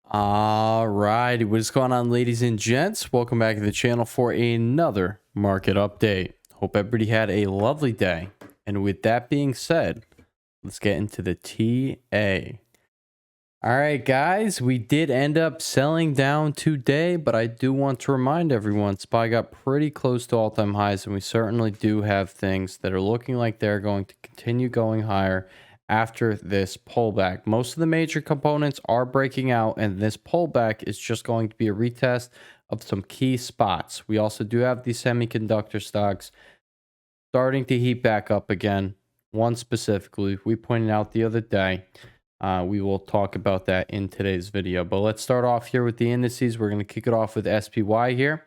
All right, what's going on, ladies and gents? Welcome back to the channel for another market update. Hope everybody had a lovely day. And with that being said, let's get into the TA. All right, guys, we did end up selling down today, but I do want to remind everyone, SPY got pretty close to all-time highs, and we certainly do have things that are looking like they're going to continue going higher after this pullback. Most of the major components are breaking out, and this pullback is just going to be a retest of some key spots. We also do have the semiconductor stocks starting to heat back up again. One specifically, we pointed out the other day. We will talk about that in today's video. But let's start off here with the indices. We're going to kick it off with SPY here.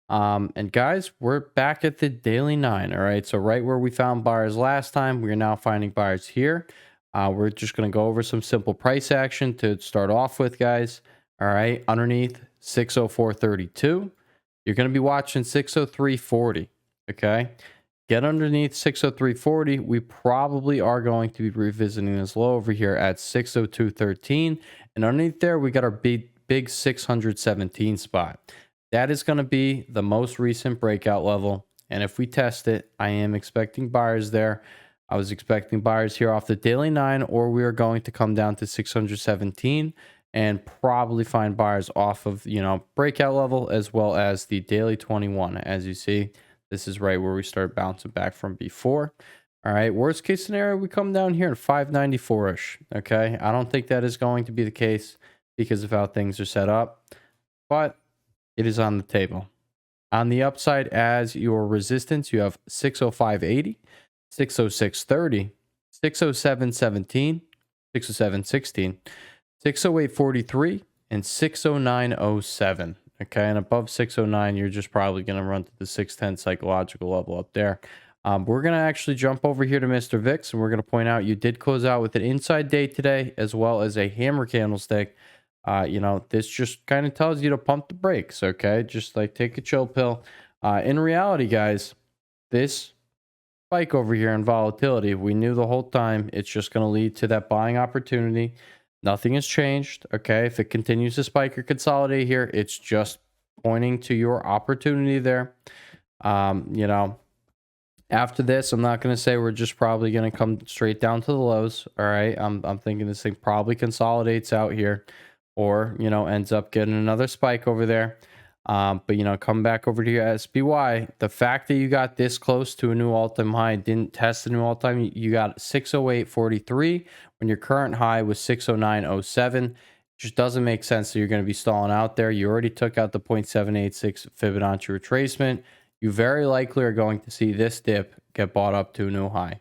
And guys, we're back at the daily 9. All right. So right where we found buyers last time, we're now finding buyers here. We're just going to go over some simple price action to start off with, guys. All right. Underneath 604.32, you're going to be watching 603.40. Okay. Get underneath 603.40. We probably are going to be revisiting this low over here at 602.13. And underneath there, we got our big 617 spot. That is going to be the most recent breakout level. And if we test it, I am expecting buyers there. I was expecting buyers here off the daily 9, or we are going to come down to 617 and probably find buyers off of, breakout level as well as the daily 21. As you see, this is right where we start bouncing back from before. All right, worst case scenario, we come down here at 594-ish. Okay, I don't think that is going to be the case because of how things are set up, but it is on the table. On the upside, as your resistance, you have 605.80, 606.30, 607.17, 607.16, 608.43, and 609.07. Okay, and above 609, you're just probably going to run to the 610 psychological level up there. We're going to actually jump over here to Mr. VIX, and we're going to point out you did close out with an inside day today, as well as a hammer candlestick. This just kind of tells you to pump the brakes, okay? Just like take a chill pill. In reality, guys, this spike over here in volatility, we knew the whole time it's just going to lead to that buying opportunity. Nothing has changed, okay? If it continues to spike or consolidate here, it's just pointing to your opportunity there. After this, I'm not going to say we're just probably going to come straight down to the lows, all right? I'm thinking this thing probably consolidates out here or, ends up getting another spike over there. But, come back over to your SPY. The fact that you got this close to a new all-time high, didn't test the new all-time, you got 608.43 when your current high was 609.07. Just doesn't make sense that you're going to be stalling out there. You already took out the 0.786 Fibonacci retracement. You very likely are going to see this dip get bought up to a new high.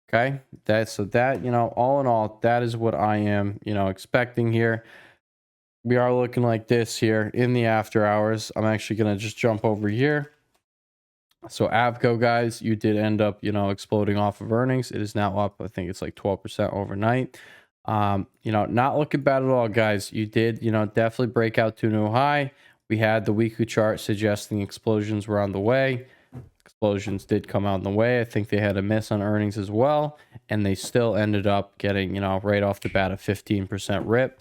Okay, all in all, that is what I am, expecting here. We are looking like this here in the after hours. I'm actually going to just jump over here. So Avco, guys, you did end up, exploding off of earnings. It is now up, I think it's like 12% overnight. Not looking bad at all, guys. You did, definitely break out to a new high. We had the weekly chart suggesting explosions were on the way. Explosions did come out in the way. I think they had a miss on earnings as well. And they still ended up getting, right off the bat, a 15% rip.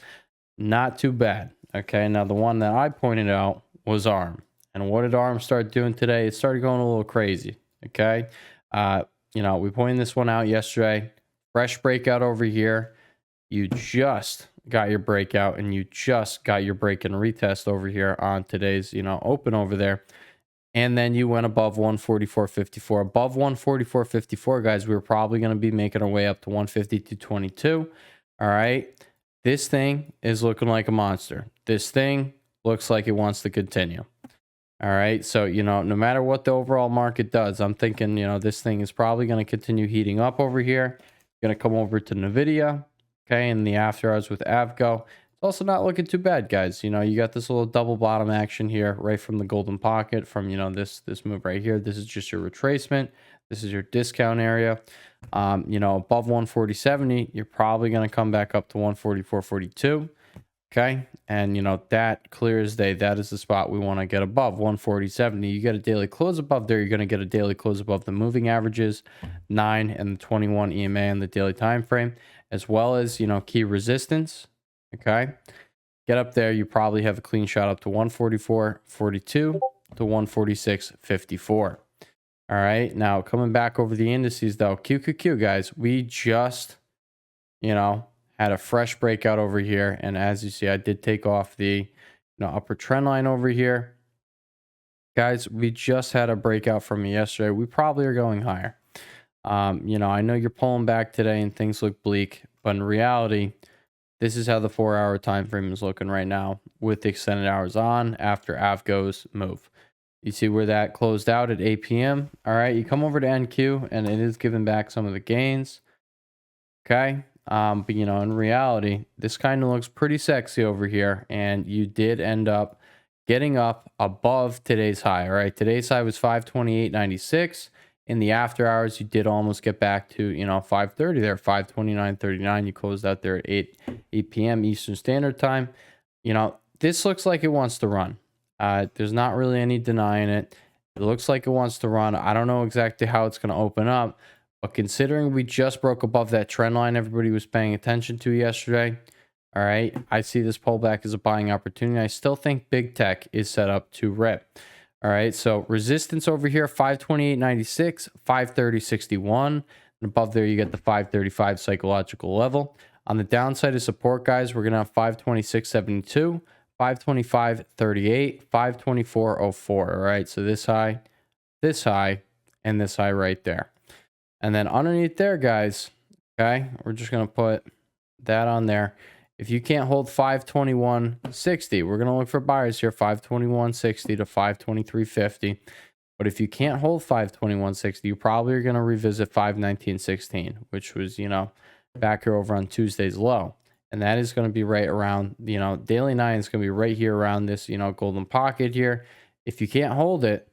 Not too bad. Okay, now the one that I pointed out was ARM. And what did ARM start doing today? It started going a little crazy. Okay, we pointed this one out yesterday. Fresh breakout over here. You just got your breakout and you just got your break and retest over here on today's, open over there. And then you went above 144.54. Above 144.54, guys, we were probably going to be making our way up to 152.22. All right. This thing is looking like a monster. This thing looks like it wants to continue. All right. So, no matter what the overall market does, I'm thinking, this thing is probably going to continue heating up over here. Going to come over to NVDA. Okay. In the after hours with Avco. It's also not looking too bad, guys. You got this little double bottom action here right from the golden pocket from, this move right here. This is just your retracement. This is your discount area. Above 140.70, you're probably going to come back up to 144.42. Okay. And, that clear as day, that is the spot we want to get above 140.70. You get a daily close above there. You're going to get a daily close above the moving averages, 9 and the 21 EMA in the daily time frame, as well as, key resistance. Okay. get up there, you probably have a clean shot up to 144.42 to 146.54. All right, now coming back over the indices though, QQQ guys, we just, had a fresh breakout over here. And as you see, I did take off the upper trend line over here. Guys, we just had a breakout from yesterday. We probably are going higher. I know you're pulling back today and things look bleak, but in reality, this is how the 4-hour time frame is looking right now with the extended hours on after AVGO's move. You see where that closed out at 8 p.m. All right, you come over to NQ and it is giving back some of the gains. Okay. But in reality, this kind of looks pretty sexy over here. And you did end up getting up above today's high. All right. Today's high was 528.96. In the after hours, you did almost get back to, 530 there, 529.39. You closed out there at 8 p.m. Eastern Standard Time. This looks like it wants to run. There's not really any denying it. It looks like it wants to run. I don't know exactly how it's going to open up, but considering we just broke above that trend line everybody was paying attention to yesterday, all right, I see this pullback as a buying opportunity. I still think big tech is set up to rip. All right, so resistance over here, 528.96, 530.61. And above there, you get the 535 psychological level. On the downside of support, guys, we're going to have 526.72, 525.38, 524.04. All right, so this high, and this high right there. And then underneath there, guys, okay, we're just going to put that on there. If you can't hold 521.60, we're going to look for buyers here, 521.60 to 523.50. But if you can't hold 521.60, you probably are going to revisit 519.16, which was, back here over on Tuesday's low. And that is going to be right around, daily 9 is going to be right here around this, golden pocket here. If you can't hold it,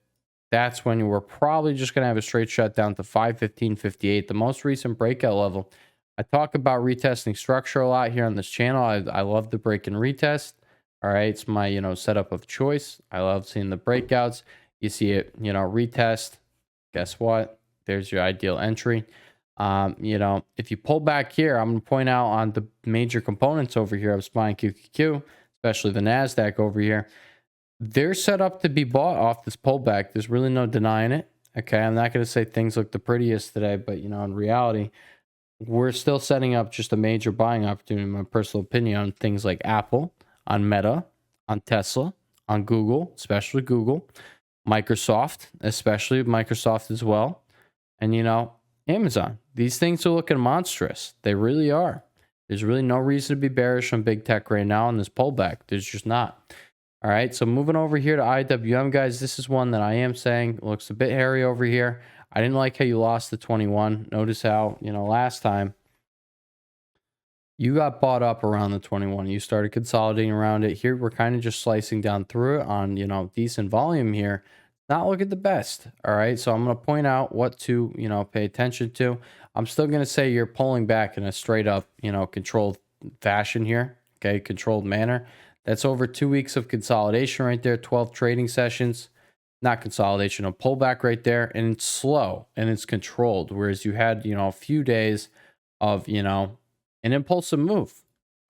that's when we're probably just going to have a straight shut down to 515.58, the most recent breakout level. I talk about retesting structure a lot here on this channel. I love the break and retest. All right, it's my setup of choice. I love seeing the breakouts. You see it, retest. Guess what? There's your ideal entry. If you pull back here, I'm going to point out on the major components over here of SPY and QQQ, especially the Nasdaq over here. They're set up to be bought off this pullback. There's really no denying it. Okay, I'm not going to say things look the prettiest today, but in reality, we're still setting up just a major buying opportunity, in my personal opinion, on things like Apple, on Meta, on Tesla, on Google, especially Google, Microsoft, especially Microsoft as well, and Amazon. These things are looking monstrous. They really are. There's really no reason to be bearish on big tech right now on this pullback. There's just not. All right, so moving over here to IWM, guys, this is one that I am saying looks a bit hairy over here. I didn't like how you lost the 21. Notice how, last time you got bought up around the 21. You started consolidating around it. Here, we're kind of just slicing down through it on, decent volume here. Not looking the best. All right, so I'm going to point out what to, pay attention to. I'm still going to say you're pulling back in a straight up, controlled fashion here. Okay, controlled manner. That's over 2 weeks of consolidation right there, 12 trading sessions. Not consolidation, a pullback right there, and it's slow and it's controlled. Whereas you had, a few days of, an impulsive move,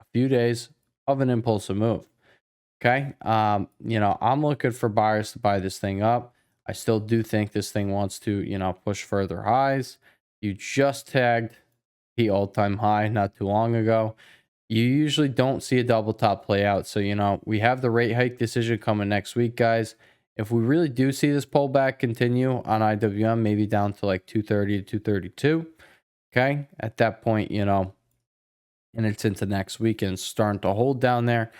a few days of an impulsive move. Okay. I'm looking for buyers to buy this thing up. I still do think this thing wants to, push further highs. You just tagged the all-time high not too long ago. You usually don't see a double top play out. So, we have the rate hike decision coming next week, guys. If we really do see this pullback continue on IWM, maybe down to like 230 to 232, okay, at that point, and it's into next week and starting to hold down there,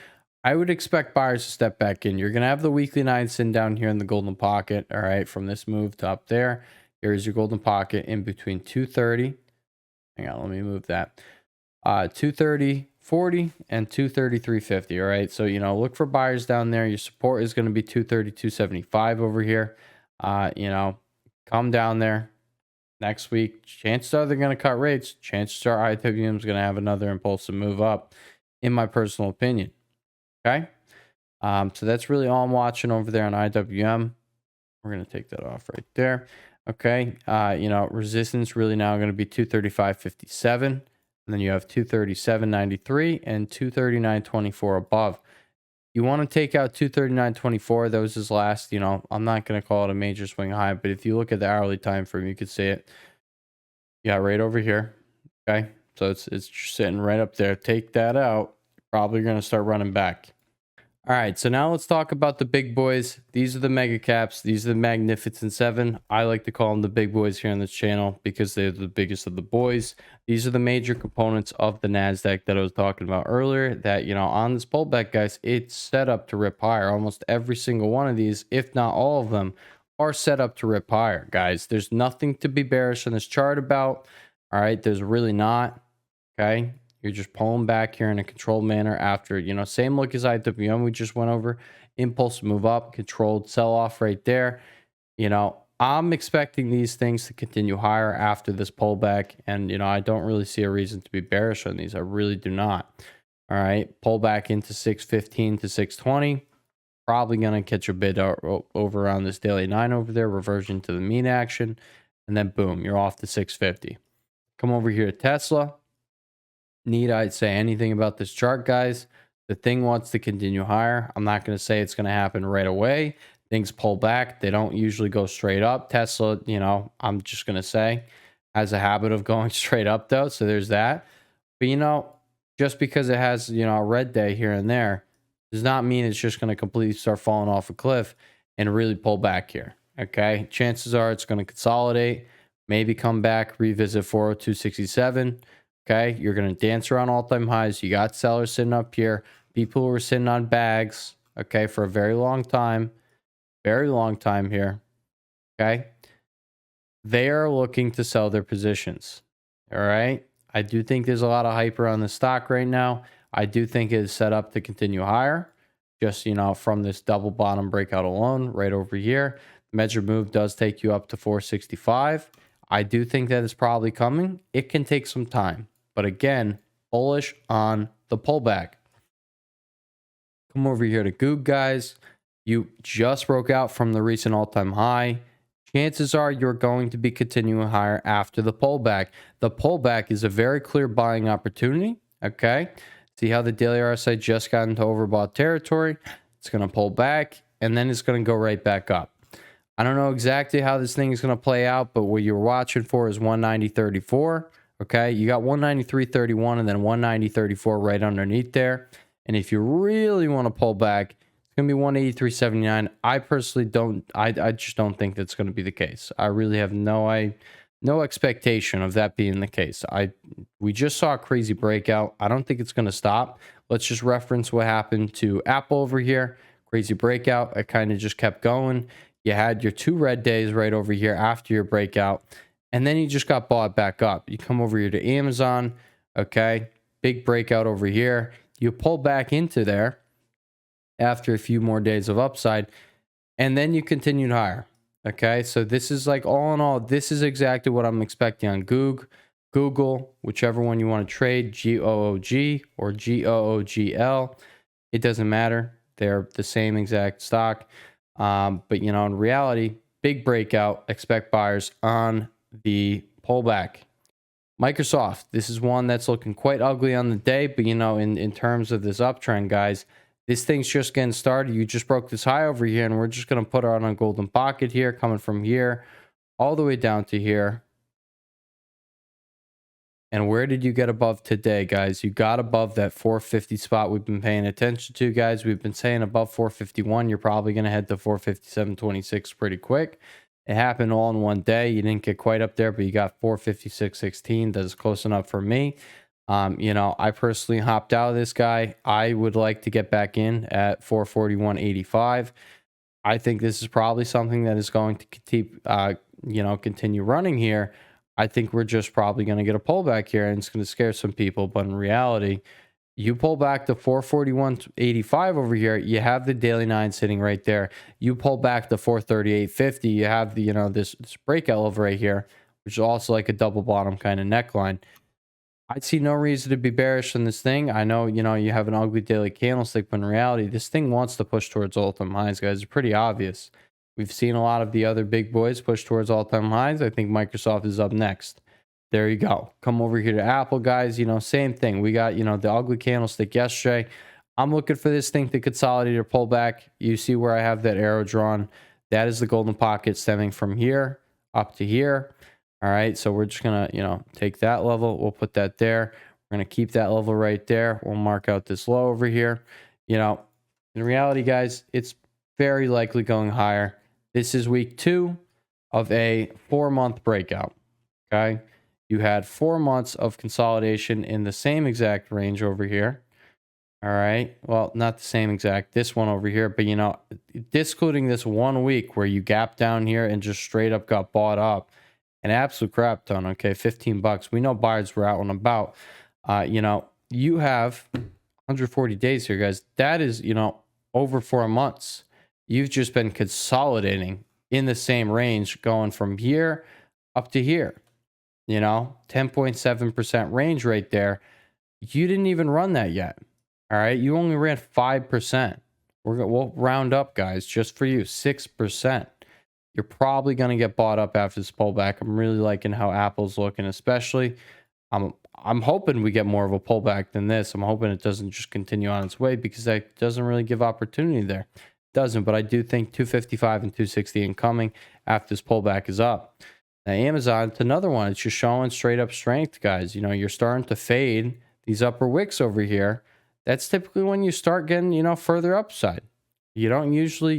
I would expect buyers to step back in. You're going to have the weekly 9 sitting down here in the golden pocket, all right, from this move to up there. Here's your golden pocket in between 230. Hang on, let me move that. 230.40 and 233.50. All right, so look for buyers down there. Your support is going to be 232.75 over here. Come down there next week. Chances are they're going to cut rates. Chances are IWM is going to have another impulsive move up, in my personal opinion. Okay, so that's really all I'm watching over there on IWM. We're going to take that off right there. Okay, resistance really now going to be 235.57. And then you have 237.93 and 239.24 above. You want to take out 239.24. That was his last, I'm not going to call it a major swing high, but if you look at the hourly time frame, you could see it. Yeah, right over here. Okay. So it's sitting right up there. Take that out. Probably going to start running back. All right, so now let's talk about the big boys. These are the mega caps. These are the Magnificent Seven. I like to call them the big boys here on this channel because they're the biggest of the boys. These are the major components of the Nasdaq that I was talking about earlier. That, on this pullback, guys, it's set up to rip higher. Almost every single one of these, if not all of them, are set up to rip higher, guys. There's nothing to be bearish on this chart about. All right, there's really not. Okay. You're just pulling back here in a controlled manner after, same look as IWM we just went over. Impulse move up, controlled sell off right there. I'm expecting these things to continue higher after this pullback. And, I don't really see a reason to be bearish on these. I really do not. All right. Pull back into 615 to 620. Probably going to catch a bid over on this daily 9 over there. Reversion to the mean action. And then boom, you're off to 650. Come over here to Tesla. Need I say anything about this chart, guys? The thing wants to continue higher. I'm not going to say it's going to happen right away. Things pull back. They don't usually go straight up. Tesla, I'm just going to say, has a habit of going straight up, though. So there's that. But, just because it has, a red day here and there does not mean it's just going to completely start falling off a cliff and really pull back here. Okay. Chances are it's going to consolidate, maybe come back, revisit 402.67. Okay, you're going to dance around all-time highs. You got sellers sitting up here. People who were sitting on bags, okay, for a very long time here, okay? They are looking to sell their positions, all right? I do think there's a lot of hype around the stock right now. I do think it is set up to continue higher, just, from this double bottom breakout alone right over here. The measured move does take you up to 465. I do think that is probably coming. It can take some time. But again, bullish on the pullback. Come over here to Goog, guys. You just broke out from the recent all-time high. Chances are you're going to be continuing higher after the pullback. The pullback is a very clear buying opportunity. Okay. See how the daily RSI just got into overbought territory. It's going to pull back and then it's going to go right back up. I don't know exactly how this thing is going to play out, but what you're watching for is 190.34. Okay, you got 193.31 and then 190.34 right underneath there. And if you really want to pull back, it's going to be 183.79. I personally don't, I just don't think that's going to be the case. I really have no expectation of that being the case. We just saw a crazy breakout. I don't think it's going to stop. Let's just reference what happened to Apple over here. Crazy breakout. It kind of just kept going. You had your 2 red days right over here after your breakout. And then you just got bought back up. You come over here to Amazon. Okay. Big breakout over here. You pull back into there after a few more days of upside. And then you continued higher. Okay. So this is like all in all, this is exactly what I'm expecting on Google, whichever one you want to trade, GOOG or GOOGL. It doesn't matter. They're the same exact stock. But, in reality, big breakout, expect buyers on the pullback. Microsoft, this is one that's looking quite ugly on the day, but in terms of this uptrend, guys, this thing's just getting started. You just broke this high over here, and we're just going to put it on a golden pocket here, coming from here all the way down to here. And where did you get above today, guys? You got above that 450 spot we've been paying attention to, guys. We've been saying above 451. You're probably going to head to 457.26 pretty quick. It happened all in one day. You didn't get quite up there, but you got 456.16. That is close enough for me. I personally hopped out of this guy. I would like to get back in at 441.85. I think this is probably something that is going to keep, continue running here. I think we're just probably going to get a pullback here and it's going to scare some people. But in reality, you pull back to 441.85 over here. You have the daily 9 sitting right there. You pull back to 438.50. You have the, this breakout over right here, which is also like a double bottom kind of neckline. I see no reason to be bearish on this thing. I know, you have an ugly daily candlestick, but in reality, this thing wants to push towards all-time highs, guys. It's pretty obvious. We've seen a lot of the other big boys push towards all-time highs. I think Microsoft is up next. There you go. Come over here to Apple, guys. Same thing. We got, the ugly candlestick yesterday. I'm looking for this thing to consolidate or pull back. You see where I have that arrow drawn. That is the golden pocket stemming from here up to here. All right, so we're just gonna, take that level. We'll put that there. We're gonna keep that level right there. We'll mark out this low over here. In reality, guys, it's very likely going higher. This is week 2 of a 4-month breakout. Okay, you had 4 months of consolidation in the same exact range over here. All right. Well, not the same exact, this one over here, but excluding this 1 week where you gapped down here and just straight up got bought up, an absolute crap ton. Okay. $15. We know buyers were out and about. You have 140 days here, guys. That is, over 4 months. You've just been consolidating in the same range, going from here up to here, 10.7% range right there. You didn't even run that yet. All right, you only ran 5%. We'll round up, guys, just for you, 6%. You're probably going to get bought up after this pullback. I'm really liking how Apple's looking, especially. I'm hoping we get more of a pullback than this. I'm hoping it doesn't just continue on its way, because that doesn't really give opportunity there. It doesn't, but I do think 255 and 260 incoming after this pullback is up. Now, Amazon, it's another one. It's just showing straight up strength, guys. You're starting to fade these upper wicks over here. That's typically when you start getting, further upside. You don't usually,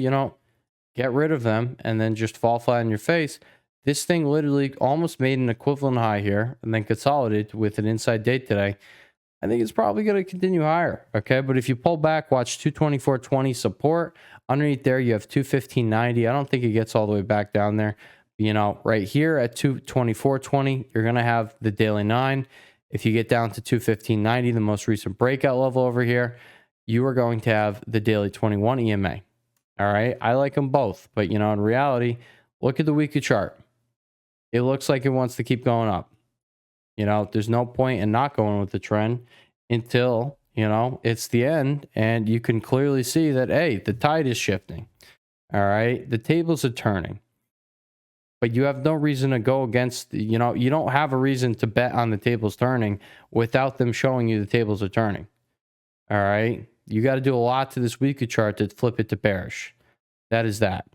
get rid of them and then just fall flat on your face. This thing literally almost made an equivalent high here and then consolidated with an inside date today. I think it's probably going to continue higher. Okay. But if you pull back, watch 224.20 support. Underneath there, you have 215.90. I don't think it gets all the way back down there. Right here at 224.20, you're going to have the daily 9. If you get down to 215.90, the most recent breakout level over here, you are going to have the daily 21 EMA. All right. I like them both. But, in reality, look at the weekly chart. It looks like it wants to keep going up. There's no point in not going with the trend until, it's the end. And you can clearly see that, hey, the tide is shifting. All right. The tables are turning. But you have no reason to go against, you don't have a reason to bet on the tables turning without them showing you the tables are turning. All right. You got to do a lot to this weekly chart to flip it to bearish. That is that.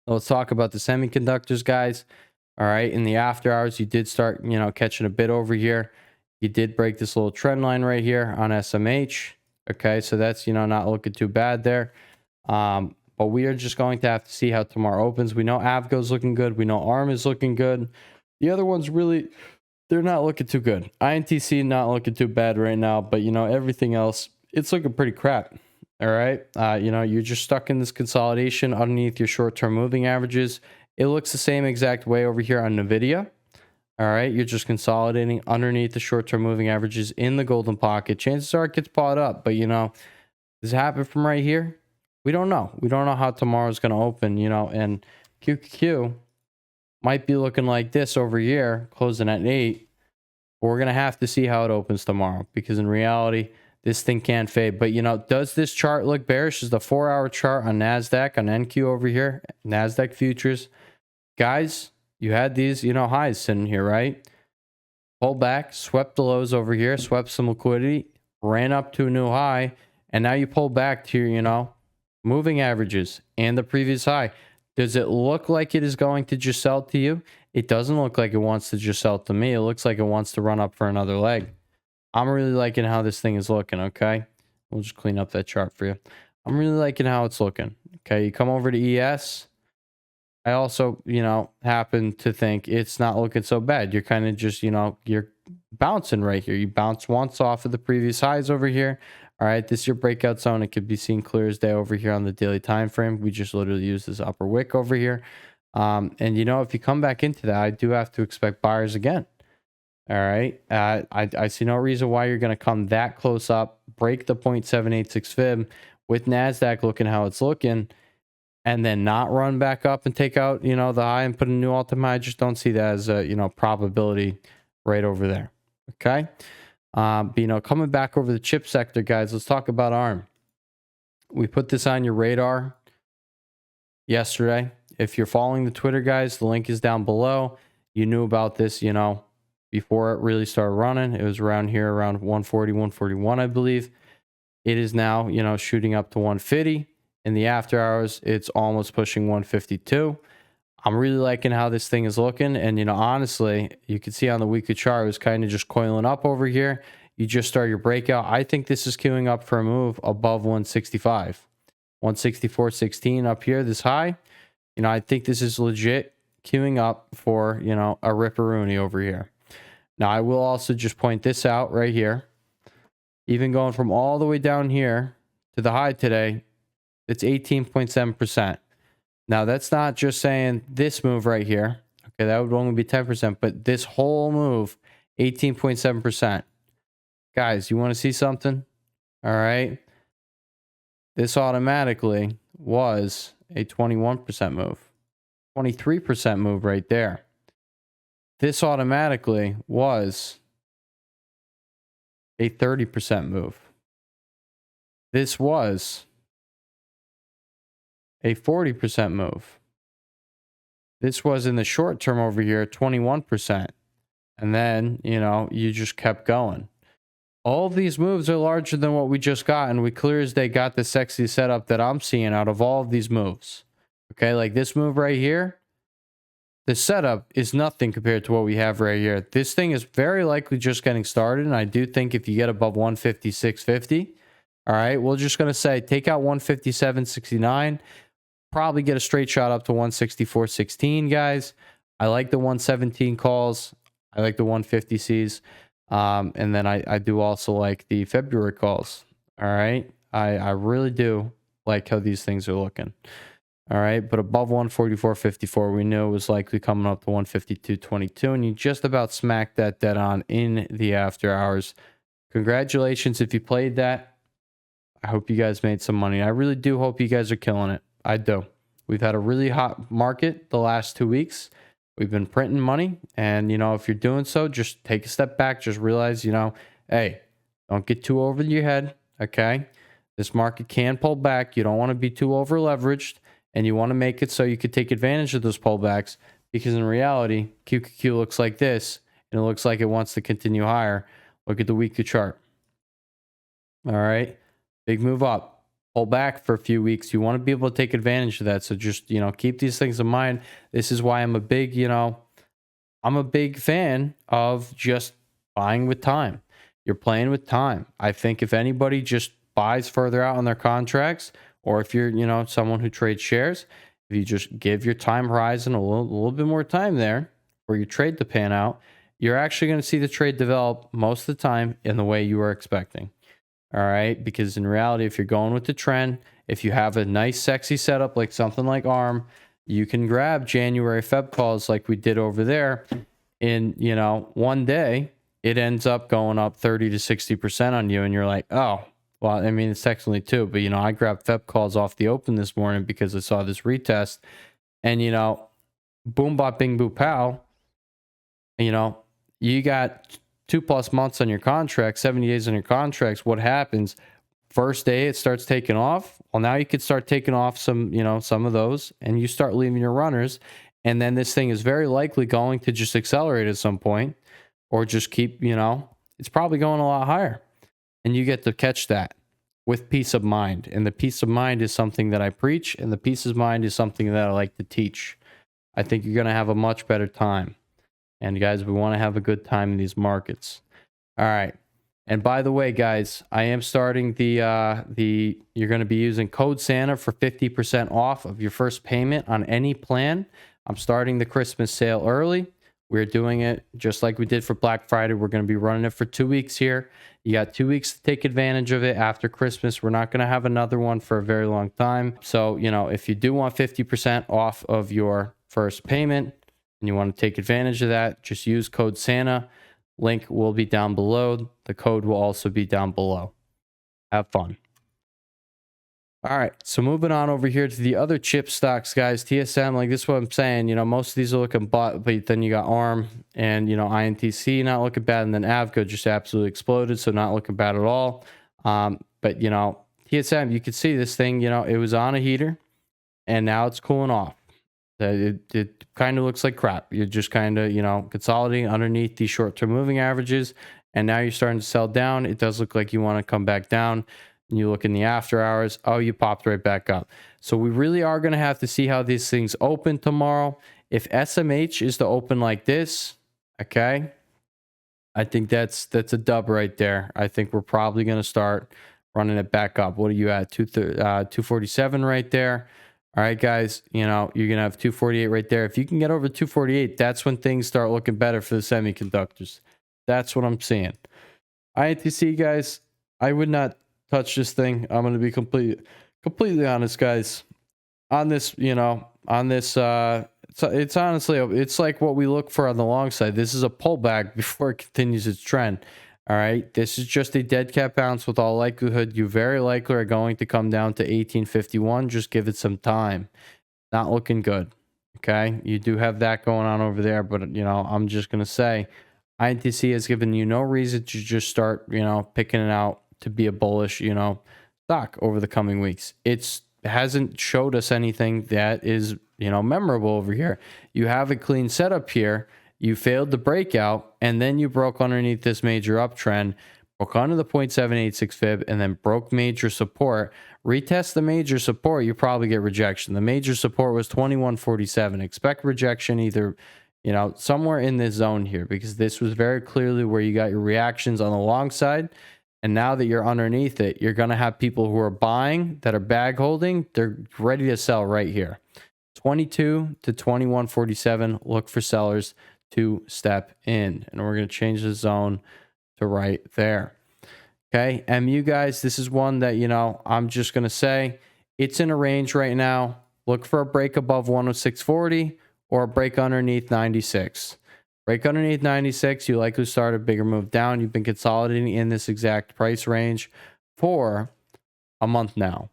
Let's talk about the semiconductors, guys. All right. In the after hours, you did start, catching a bit over here. You did break this little trend line right here on SMH. Okay. So that's, not looking too bad there. But we are just going to have to see how tomorrow opens. We know Avgo's looking good. We know ARM is looking good. The other ones really, they're not looking too good. INTC not looking too bad right now. But, everything else, it's looking pretty crap. All right. You're just stuck in this consolidation underneath your short-term moving averages. It looks the same exact way over here on NVDA. All right. You're just consolidating underneath the short-term moving averages in the golden pocket. Chances are it gets bought up. But, does it happen from right here? We don't know. We don't know how tomorrow's going to open, and QQQ might be looking like this over here, closing at 8. But we're going to have to see how it opens tomorrow, because in reality, this thing can't fade. But, does this chart look bearish? Is the 4-hour chart on Nasdaq, on NQ over here, Nasdaq futures. Guys, you had these, highs sitting here, right? Pulled back, swept the lows over here, swept some liquidity, ran up to a new high, and now you pull back to your, moving averages and the previous high. Does it look like it is going to just sell to you? It doesn't look like it wants to just sell to me. It looks like it wants to run up for another leg. I'm really liking how this thing is looking. Okay. We'll just clean up that chart for you. I'm really liking how it's looking. Okay. You come over to ES. I also, happen to think it's not looking so bad. You're kind of just, you're bouncing right here. You bounce once off of the previous highs over here. All right, this is your breakout zone. It could be seen clear as day over here on the daily time frame. We just literally use this upper wick over here. And if you come back into that, I do have to expect buyers again. All right. I see no reason why you're going to come that close up, break the 0.786 fib with NASDAQ looking how it's looking, and then not run back up and take out, the high and put a new all-time high. I just don't see that as a, probability right over there. Okay. But, coming back over the chip sector, guys, let's talk about ARM. We put this on your radar yesterday. If you're following the Twitter, guys, the link is down below. You knew about this, before it really started running. It was around here, around 140, 141, I believe. It is now, you know, shooting up to 150. In the after hours, it's almost pushing 152. I'm really liking how this thing is looking. And, you know, honestly, you can see on the weekly chart, it was kind of just coiling up over here. You just start your breakout. I think this is queuing up for a move above 165. 164.16 up here, this high. You know, I think this is legit queuing up for, you know, a ripperoonie over here. Now, I will also just point this out right here. Even going from all the way down here to the high today, it's 18.7%. Now, that's not just saying this move right here. Okay, that would only be 10%, but this whole move, 18.7%. Guys, you want to see something? All right. This automatically was a 21% move, 23% move right there. This automatically was a 30% move. This was a 40% move. This was in the short term over here, 21%. And then, you know, you just kept going. All of these moves are larger than what we just got. And we clear as day got the sexy setup that I'm seeing out of all of these moves. Okay, like this move right here, the setup is nothing compared to what we have right here. This thing is very likely just getting started. And I do think if you get above 156.50, all right, we're just going to say take out 157.69. Probably get a straight shot up to 164.16, guys. I like the 117 calls. I like the 150Cs. And then I do also like the February calls. All right. I really do like how these things are looking. All right. But above 144.54, we knew it was likely coming up to 152.22. And you just about smacked that dead on in the after hours. Congratulations if you played that. I hope you guys made some money. I really do hope you guys are killing it. I do. We've had a really hot market the last 2 weeks. We've been printing money. And, you know, if you're doing so, just take a step back. Just realize, you know, hey, don't get too over your head. Okay. This market can pull back. You don't want to be too over leveraged. And you want to make it so you could take advantage of those pullbacks. Because in reality, QQQ looks like this. And it looks like it wants to continue higher. Look at the weekly chart. All right. Big move up. Pull back for a few weeks. You want to be able to take advantage of that. So just, you know, keep these things in mind. This is why I'm a big, you know, I'm a big fan of just buying with time. You're playing with time. I think if anybody just buys further out on their contracts, or if you're, you know, someone who trades shares, if you just give your time horizon a little bit more time there for your trade to pan out, you're actually going to see the trade develop most of the time in the way you are expecting. All right, because in reality, if you're going with the trend, if you have a nice, sexy setup like something like ARM, you can grab January, Feb calls like we did over there. In, you know, one day, it ends up going up 30 to 60% on you. And you're like, oh, well, I mean, it's technically two. But, you know, I grabbed Feb calls off the open this morning because I saw this retest. And, you know, boom, bop, bing, boo, pow. You know, you got 2+ months on your contract, 70 days on your contracts. What happens? First day it starts taking off. Well, now you could start taking off some, you know, some of those, and you start leaving your runners. And then this thing is very likely going to just accelerate at some point, or just keep, you know, it's probably going a lot higher. And you get to catch that with peace of mind. And the peace of mind is something that I preach, and the peace of mind is something that I like to teach. I think you're going to have a much better time. And guys, we want to have a good time in these markets. All right. And by the way, guys, I am starting you're going to be using code Santa for 50% off of your first payment on any plan. I'm starting the Christmas sale early. We're doing it just like we did for Black Friday. We're going to be running it for 2 weeks here. You got 2 weeks to take advantage of it after Christmas. We're not going to have another one for a very long time. So, you know, if you do want 50% off of your first payment, and you want to take advantage of that, just use code Santa. Link will be down below. The code will also be down below. Have fun. All right, so moving on over here to the other chip stocks, guys. TSM, like this is what I'm saying. You know, most of these are looking but then you got ARM and, you know, INTC not looking bad. And then Avgo just absolutely exploded, so not looking bad at all. But, you know, TSM, you can see this thing, you know, it was on a heater and now it's cooling off. It kind of looks like crap. You're just kind of, you know, consolidating underneath these short-term moving averages. And now you're starting to sell down. It does look like you want to come back down. You look in the after hours, oh, you popped right back up. So we really are going to have to see how these things open tomorrow. If SMH is to open like this, okay, I think that's a dub right there. I think we're probably going to start running it back up. What are you at? 247 right there. All right, guys, you know, you're going to have 248 right there. If you can get over 248, that's when things start looking better for the semiconductors. That's what I'm seeing. INTC, guys, I would not touch this thing. I'm going to be completely honest, guys. On this, you know, on this, it's honestly, it's like what we look for on the long side. This is a pullback before it continues its trend. All right, this is just a dead cat bounce. With all likelihood, you very likely are going to come down to 1851. Just give it some time. Not looking good. Okay, you do have that going on over there, but you know, I'm just gonna say, INTC has given you no reason to just start, you know, picking it out to be a bullish, you know, stock over the coming weeks. It hasn't showed us anything that is, you know, memorable over here. You have a clean setup here. You failed the breakout, and then you broke underneath this major uptrend, broke under the 0.786 fib, and then broke major support. Retest the major support, you probably get rejection. The major support was 2147. Expect rejection either, you know, somewhere in this zone here, because this was very clearly where you got your reactions on the long side. And now that you're underneath it, you're going to have people who are buying that are bag holding. They're ready to sell right here. 22 to 2147. Look for sellers to step in. And we're going to change the zone to right there. Okay. MU, guys, this is one that, you know, I'm just going to say it's in a range right now. Look for a break above 106.40 or a break underneath 96. Break underneath 96, you likely start a bigger move down. You've been consolidating in this exact price range for a month now.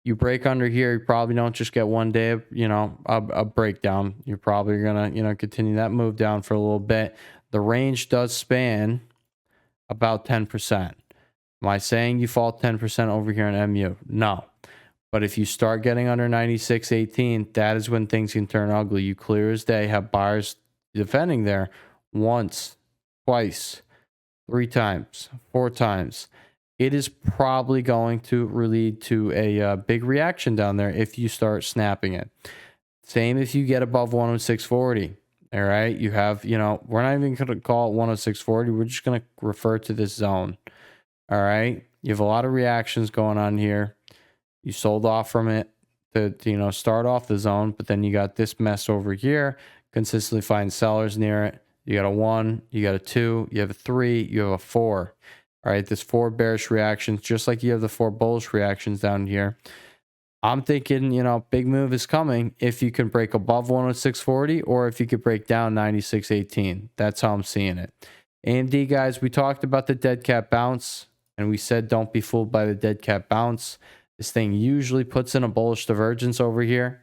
You break under here, you probably don't just get one day of, you know, a breakdown. You're probably going to, you know, continue that move down for a little bit. The range does span about 10%. Am I saying you fall 10% over here in MU? No. But if you start getting under 96.18, that is when things can turn ugly. You clear as day have buyers defending there once, twice, 3 times, 4 times. It is probably going to lead to a big reaction down there if you start snapping it. Same if you get above 106.40. All right, you have, you know, we're not even going to call it 106.40. We're just going to refer to this zone. All right, you have a lot of reactions going on here. You sold off from it to, you know, start off the zone, but then you got this mess over here. Consistently find sellers near it. You got a 1, you got a 2, you have a 3, you have a 4. All right, this 4 bearish reactions, just like you have the 4 bullish reactions down here. I'm thinking, you know, big move is coming if you can break above 106.40 or if you could break down 96.18. That's how I'm seeing it. AMD, guys, we talked about the dead cat bounce, and we said don't be fooled by the dead cat bounce. This thing usually puts in a bullish divergence over here.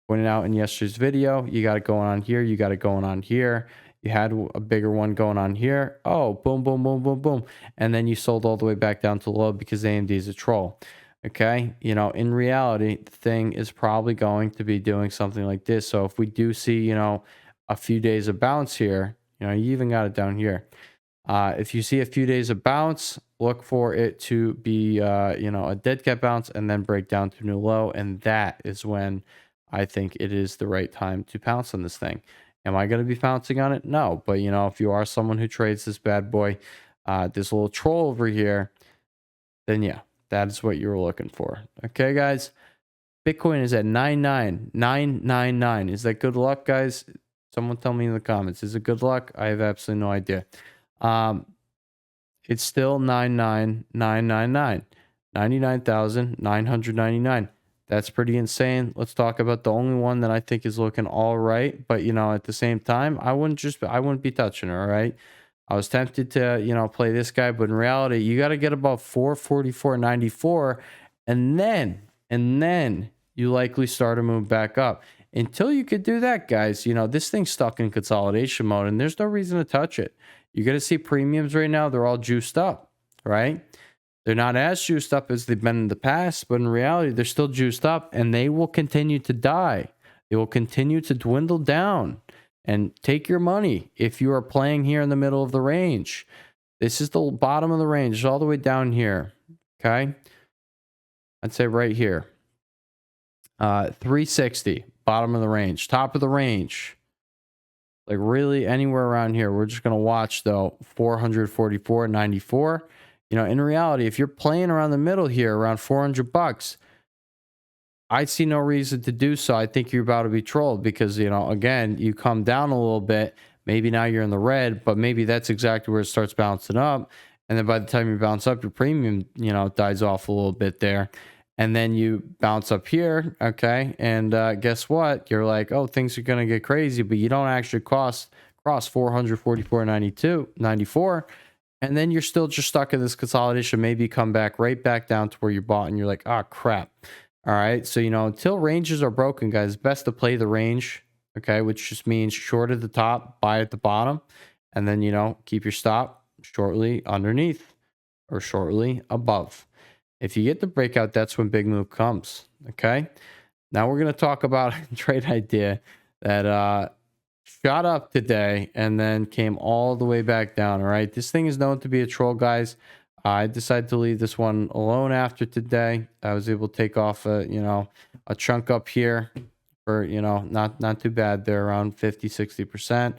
Pointed out in yesterday's video, you got it going on here, you got it going on here. You had a bigger one going on here. Oh, boom, boom, boom, boom, boom. And then you sold all the way back down to low because AMD is a troll. Okay, you know, in reality, the thing is probably going to be doing something like this. So if we do see, you know, a few days of bounce here, you know, you even got it down here. If you see a few days of bounce, look for it to be, you know, a dead cat bounce and then break down to new low. And that is when I think it is the right time to pounce on this thing. Am I going to be pouncing on it? No. But, you know, if you are someone who trades this bad boy, this little troll over here, then yeah, that is what you were looking for. Okay, guys. Bitcoin is at 99999. Is that good luck, guys? Someone tell me in the comments. Is it good luck? I have absolutely no idea. It's still 99999. 99,999. That's pretty insane. Let's talk about the only one that I think is looking all right, but you know, at the same time, I wouldn't be touching her. All right, I was tempted to, you know, play this guy, but in reality, you got to get above 444.94, and then you likely start to move back up. Until you could do that, guys, you know, this thing's stuck in consolidation mode, and there's no reason to touch it. You're gonna see premiums right now; they're all juiced up, right? They're not as juiced up as they've been in the past, but in reality, they're still juiced up, and they will continue to die. They will continue to dwindle down. And take your money if you are playing here in the middle of the range. This is the bottom of the range. It's all the way down here. Okay? I'd say right here. 360, bottom of the range, top of the range. Like really anywhere around here. We're just going to watch though 444.94. In reality, if you're playing around the middle here around $400, I see no reason to do so. I think you're about to be trolled because, again, you come down a little bit. Maybe now you're in the red, but maybe that's exactly where it starts bouncing up. And then by the time you bounce up, your premium, dies off a little bit there. And then you bounce up here. Okay. And guess what? You're like, oh, things are going to get crazy, but you don't actually cross 444.94. And then you're still just stuck in this consolidation. Maybe you come back right back down to where you bought and you're like, oh, crap. All right. So, until ranges are broken, guys, it's best to play the range. Okay. Which just means short at the top, buy at the bottom. And then, keep your stop shortly underneath or shortly above. If you get the breakout, that's when big move comes. Okay. Now we're going to talk about a trade idea that shot up today and then came all the way back down. All right. This thing is known to be a troll, guys. I decided to leave this one alone after today. I was able to take off a chunk up here for, not too bad there, around 50-60%.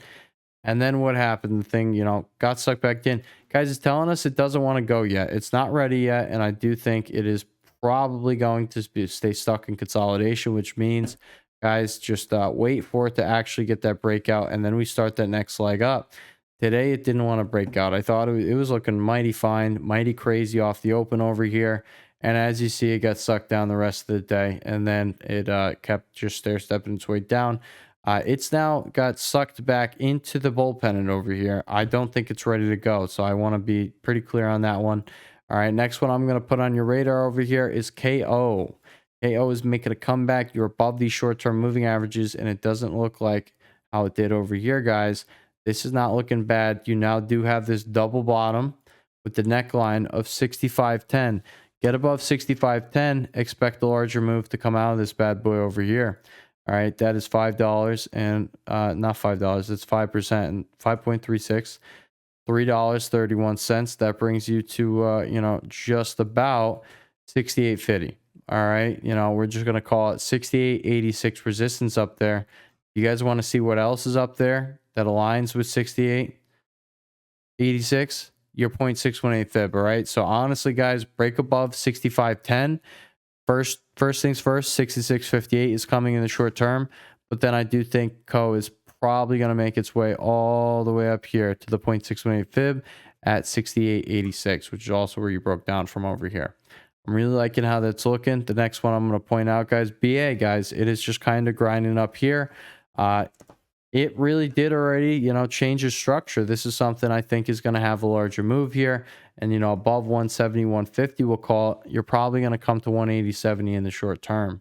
And then what happened? The thing, got sucked back in. Guys, it's telling us it doesn't want to go yet. It's not ready yet. And I do think it is probably going to stay stuck in consolidation, which means, guys, just wait for it to actually get that breakout. And then we start that next leg up. Today, it didn't want to break out. I thought it was looking mighty fine, mighty crazy off the open over here. And as you see, it got sucked down the rest of the day. And then it kept just stair-stepping its way down. It's now got sucked back into the bull pennant over here. I don't think it's ready to go. So I want to be pretty clear on that one. All right, next one I'm going to put on your radar over here is KO. KO is making a comeback. You're above these short-term moving averages, and it doesn't look like how it did over here, guys. This is not looking bad. You now do have this double bottom with the neckline of 65.10. Get above 65.10. Expect a larger move to come out of this bad boy over here. All right, that is $5 and not $5. It's 5% and 5.36, $3.31. That brings you to just about 68.50. All right, we're just gonna call it 68.86 resistance up there. You guys want to see what else is up there that aligns with 68.86? Your 0.618 fib. All right. So honestly, guys, break above 65.10. First things first, 66.58 is coming in the short term. But then I do think CO is probably going to make its way all the way up here to the 0.618 fib at 68.86, which is also where you broke down from over here. I'm really liking how that's looking. The next one I'm going to point out, guys, BA, guys, it is just kind of grinding up here. It really did already, change its structure. This is something I think is going to have a larger move here. And, above 170, 150, we'll call it, you're probably going to come to 180.70 in the short term.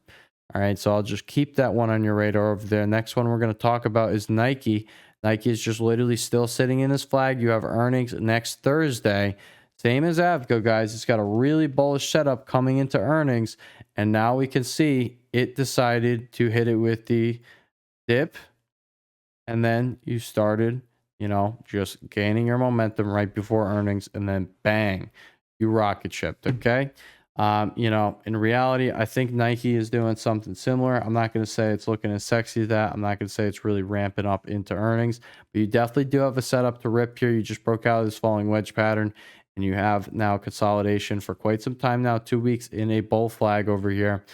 All right, so I'll just keep that one on your radar over there. Next one we're going to talk about is Nike. Nike is just literally still sitting in this flag. You have earnings next Thursday. Same as Avco, guys. It's got a really bullish setup coming into earnings. And now we can see it decided to hit it with the dip. And then you started, just gaining your momentum right before earnings. And then bang, you rocket shipped. Okay. In reality, I think Nike is doing something similar. I'm not going to say it's looking as sexy as that. I'm not going to say it's really ramping up into earnings, but you definitely do have a setup to rip here. You just broke out of this falling wedge pattern, and you have now consolidation for quite some time now, 2 weeks in a bull flag over here.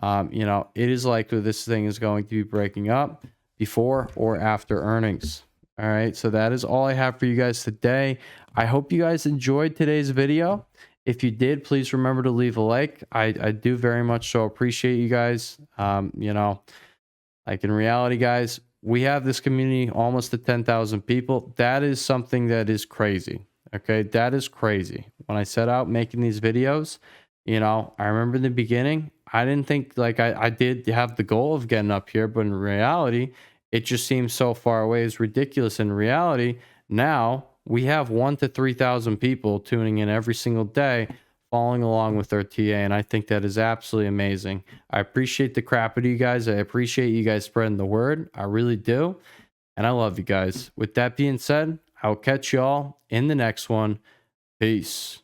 It is likely this thing is going to be breaking up before or after earnings. All right. So that is all I have for you guys today. I hope you guys enjoyed today's video. If you did, please remember to leave a like. I do very much so appreciate you guys. Like in reality, guys, we have this community almost to 10,000 people. That is something that is crazy. Okay. That is crazy. When I set out making these videos, I remember in the beginning, I didn't think I did have the goal of getting up here, but in reality, it just seems so far away. It's ridiculous. In reality, now we have 1,000 to 3,000 people tuning in every single day, following along with our TA. And I think that is absolutely amazing. I appreciate the crap out of you guys. I appreciate you guys spreading the word. I really do. And I love you guys. With that being said, I'll catch y'all in the next one. Peace.